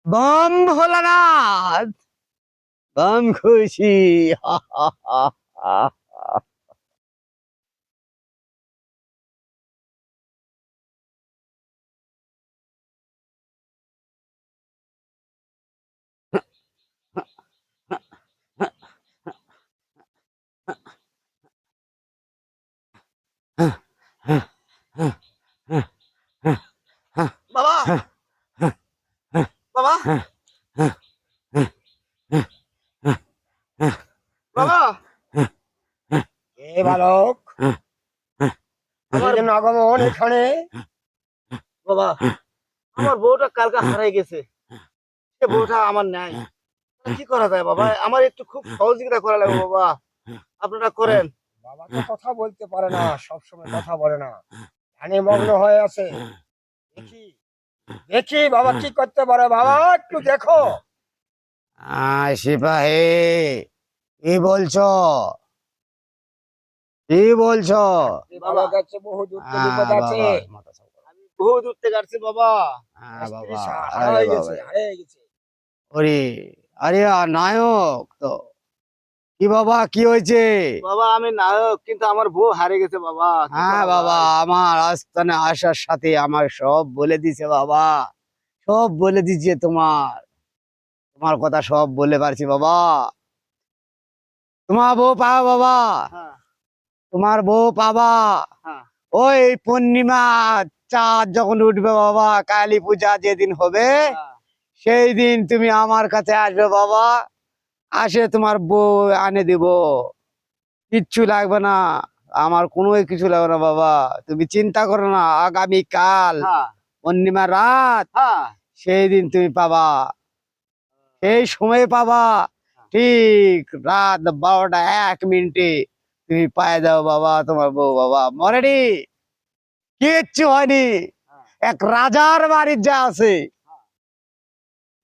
बम भोलानाथ बम खुशी हा हा हा हा বাবা বাবা বাবা এ বালক, আমার জন্য আগমন এখানে। বাবা আমার বউটা কালকে হারাই গেছে। সে বউটা আমার নাই। কি করা যায় বাবা? আমার একটু খুব সহযোগিতা করা লাগবে বাবা, আপনারা করেন। বাবা তো কথা বলতে পারে না, সবসময় কথা বলে না, ধ্যানে মগ্ন হয়ে আছে। দেখি দেখি বাবা কি করতে পারে। বাবা একটু দেখো। সিপাহি কি বলছো? কি বলছো? বাবা কাছে বহু দুঃখ বিপদ আছে। আমি বহু দূর থেকে আসছি বাবা। স্ত্রী বাবা হারা আরে হয়ে বাবা গেছে, হারিয়ে গেছে। ওরে আরে নায়ক তো কি বাবা কি হয়েছে? বাবা আমি নায়ক, কিন্তু আমার বউ হারিয়ে গেছে বাবা। কি হ্যাঁ করা বাবা যায়? আমার আস্তানে আসার সাথে আমার সব বলে দিছে বাবা, সব বলে দিছে। তোমার তোমার কথা সব বলে পারছি বাবা। তোমার বউ পাবা বাবা, হ্যাঁ তোমার বউ পাবা। হ্যাঁ ওই পূর্ণিমা চাঁদ যখন উঠবে বাবা, কালী পূজা যেদিন হবে হ্যাঁ। সেই দিন তুমি আমার কাছে আসবে বাবা। আসে তোমার বউ আনে দিব, কিচ্ছু লাগবে না, আমার কোনো কিছু লাগবে না বাবা। তুমি চিন্তা করো না, আগামী কাল হ্যাঁ পূর্ণিমা রাত হ্যাঁ সেই দিন তুমি পাবা, সেই সময় পাবা। ঠিক রাত 12টা 1 মিনিটে তুমি পায়ে দাও বাবা তোমার বউ বাবা মরেনি, কিচ্ছু হয়নি। হ্যাঁ। এক রাজার বাড়ির যা আছে,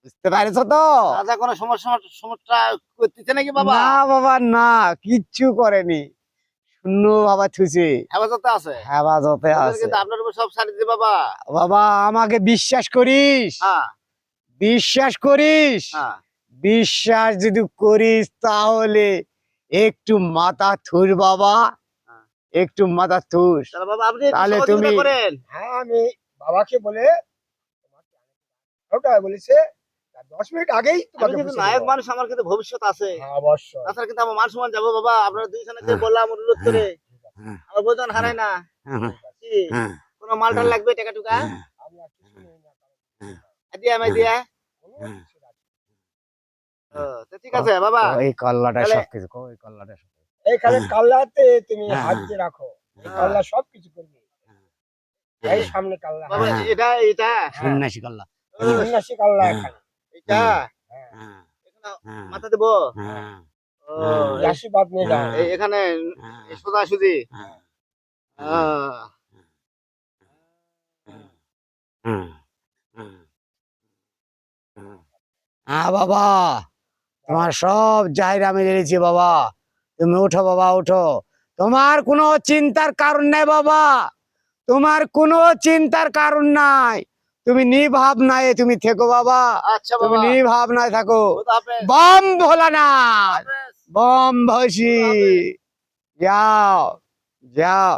বুঝতে পারছো তো? রাজা কোনো সমস্যা সমস্যা করতেছে নাকি বাবা? না বাবা না, কিচ্ছু করেনি, শূন্য বাবা ছুঁছে হেফাজতে আছে। হেফাজতে ওদের আছে কিন্তু আপনার উপর সব ছাড়ি দিতে বাবা। বাবা। আমাকে বিশ্বাস করিস, হ্যাঁ বিশ্বাস করিস, হ্যাঁ বিশ্বাস যদি করিস তাহলে একটু মাথা থুর বাবা, হ্যাঁ। একটু মাথা থুস, তাহলে বাবা আপনি একটু তাহলে সহযোগিতা তুমি করেন। হ্যাঁ, আমি বাবাকে বলে ওটা বলেছে, তার 10 মিনিট আগেই আমি তোমাকে কিন্তু পৌঁছে নায়ক দেবো। মানুষ, আমার কিন্তু ভবিষ্যৎ আছে। হ্যাঁ, অবশ্যই। তাছাড়া কিন্তু আমার মান সম্মান যাবো বাবা। আপনারা দুইজনকে বললাম অনুরোধ করে, আমার বোঝান হারায় না। কি কোনো মালটাল লাগবে টাকা টুকা আমি আর কিছু নেই না, দিয়া আমায় দিয়া? কোনো কিছু রাখি ও, তো ঠিক আছে বাবা। ওই কল্লাটা তাহলে সবকিছু ওই কল্লাটা না। এইখানে কাল্লাতে তুমি হাত দিয়ে রাখো, এই হ্যাঁ, কাল্লা সবকিছু করবে। এই সামনে কাল্লা, বাবা হ্যাঁ, এটা এটা হ্যাঁ, সন্ন্যাসী কল্লা। ও, সন্ন্যাসী কাল্লা এখানে। এটা হ্যাঁ, এখানে মাথা দেবো। হ্যাঁ, ও তুমি আশীর্বাদ নিয়ে যাও। এখানে সোজাসুজি। হ্যাঁ। হ্যাঁ বাবা, তোমার সব জায়গা আমি জেনেছি বাবা। তুমি উঠো বাবা উঠো, তোমার কোনো চিন্তার কারণ নাই বাবা, তোমার কোনো চিন্তার কারণ নাই। তুমি নির্ভাবনায় তুমি থেকো বাবা, আচ্ছা তুমি বাবা, নির্ভাবনায় থাকো। খোদা হাফেজ। বম ভোলানাথ হাফেজ। বম ভসি, খোদা হাফেজ। যাও যাও।